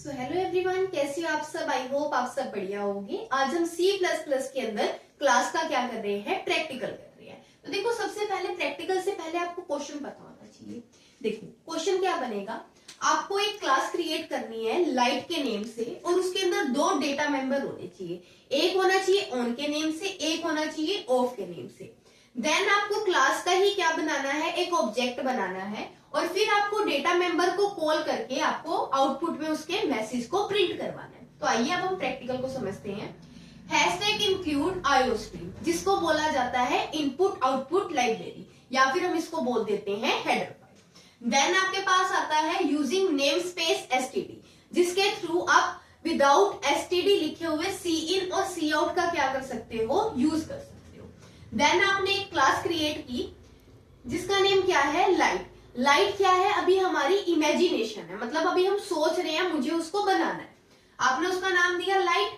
So hello everyone, कैसे हो आप सब। आई होप आप सब बढ़िया होंगे। आज हम C++ के अंदर क्लास का क्या कर रहे हैं, प्रैक्टिकल कर रहे हैं। तो देखो, सबसे पहले प्रैक्टिकल से पहले आपको क्वेश्चन पता होना चाहिए। देखो क्वेश्चन क्या बनेगा, आपको एक क्लास क्रिएट करनी है लाइट के नेम से और उसके अंदर दो डेटा मेंबर होने चाहिए। एक होना चाहिए ऑन के नेम से, एक होना चाहिए ऑफ के नेम से। देन आपको क्लास का ही क्या बनाना है, एक ऑब्जेक्ट बनाना है और फिर आपको डेटा मेंबर को कॉल करके आपको आउटपुट में उसके मैसेज को प्रिंट करवाना है। तो आइए अब हम प्रैक्टिकल को समझते हैं। हैशटैग इंक्लूड आईओस्ट्रीम, जिसको बोला जाता है इनपुट आउटपुट लाइब्रेरी, या फिर हम इसको बोल देते हैं हेडर फाइल। देन आपके पास आता है यूजिंग नेम स्पेस एसटीडी, जिसके थ्रू आप विदाउट एसटीडी लिखे हुए सी इन और सी आउट का क्या कर सकते हो, यूज कर सकते हो। देन आपने एक क्लास क्रिएट की जिसका नेम क्या है, लाइट। लाइट क्या है, अभी हमारी इमेजिनेशन है, मतलब अभी हम सोच रहे हैं मुझे उसको बनाना है। आपने उसका नाम दिया लाइट।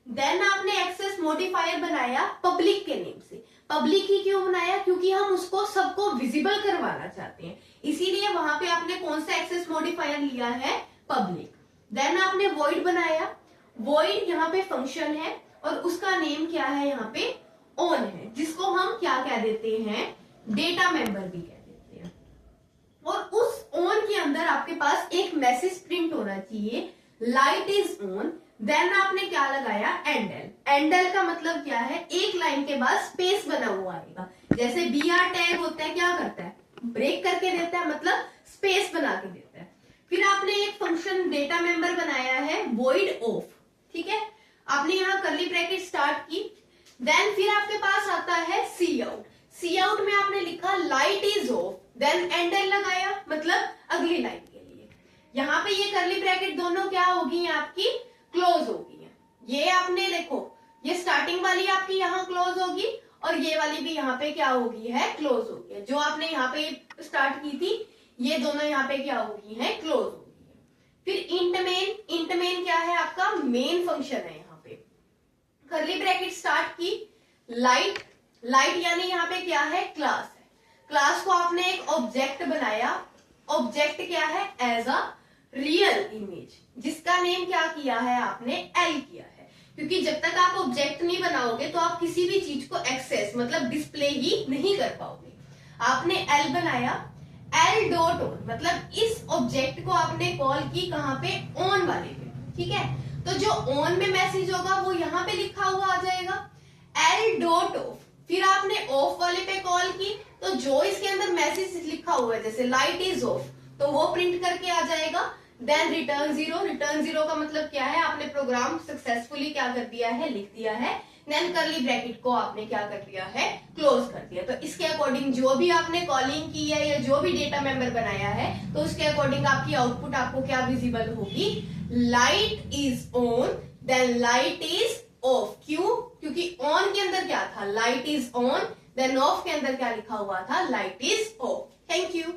देन आपने एक्सेस मॉडिफायर बनाया पब्लिक के नेम से। पब्लिक ही क्यों बनाया, क्योंकि हम उसको सबको विजिबल करवाना चाहते हैं, इसीलिए वहां पे आपने कौन सा एक्सेस मॉडिफायर लिया है, पब्लिक। देन आपने वॉइड बनाया। वॉइड यहाँ पे फंक्शन है और उसका नेम क्या है, यहाँ पे ऑन है, जिसको हम क्या कह देते हैं, डेटा मेंबर भी कह देते हैं। और उस ऑन के अंदर आपके पास एक मैसेज प्रिंट होना चाहिए, लाइट इज ऑन। देन आपने क्या लगाया, एंडल। एंडल का मतलब क्या है, एक लाइन के बाद स्पेस बना हुआ आएगा। जैसे BR टैग होता है, क्या करता है, ब्रेक करके देता है, मतलब स्पेस बना के देता है। फिर आपने एक फंक्शन डेटा मेंबर बनाया है वॉइड ऑफ, ठीक है। आपने यहाँ कर्ली ब्रैकेट स्टार्ट की। देन फिर आपके पास आता है सी आउट। सी आउट में आपने लिखा light is off, then endl लगाया, मतलब अगली लाइन के लिए। यहाँ पे ये कर्ली ब्रैकेट दोनों क्या होगी, आपकी क्लोज होगी है। ये आपने देखो, ये स्टार्टिंग वाली आपकी यहाँ क्लोज होगी और ये वाली भी यहाँ पे क्या होगी है, क्लोज होगी है। जो आपने यहाँ पे स्टार्ट की थी, ये दोनों यहाँ पे क्या होगी है, क्लोज होगी है। फिर इंट मेन। इंट मेन क्या है, आपका मेन फंक्शन है। यहाँ पे कर्ली ब्रैकेट स्टार्ट की, लाइट। लाइट यानी यहाँ पे क्या है, क्लास है। क्लास को आपने एक ऑब्जेक्ट बनाया। ऑब्जेक्ट क्या है, एज अ रियल इमेज, जिसका नेम क्या किया है, आपने एल किया है। क्योंकि जब तक आप ऑब्जेक्ट नहीं बनाओगे तो आप किसी भी चीज को एक्सेस मतलब डिस्प्ले ही नहीं कर पाओगे। आपने एल बनाया। एल डॉट ऑन, मतलब इस ऑब्जेक्ट को आपने कॉल की कहाँ पे, ऑन वाले पे, ठीक है। तो जो ऑन में मैसेज होगा वो यहाँ पे लिखा हुआ आ जाएगा। एल डॉट ऑफ, फिर आपने ऑफ वाले पे कॉल की, तो जो इसके अंदर मैसेज लिखा हुआ है, जैसे लाइट इज ऑफ, तो वो प्रिंट करके आ जाएगा। Then return zero. Return zero का मतलब क्या है, आपने प्रोग्राम सक्सेसफुली क्या कर दिया है, लिख दिया है। देन कर्ली ब्रैकेट को आपने क्या कर दिया है, क्लोज कर दिया। तो इसके अकॉर्डिंग जो भी आपने कॉलिंग की है या जो भी डेटा मेंबर बनाया है, तो उसके अकॉर्डिंग आपकी आउटपुट आपको क्या विजिबल होगी, light is on, then light is off. क्यों, क्योंकि ऑन के अंदर क्या था, light is on, then off के अंदर क्या लिखा हुआ था, light is off. Thank you.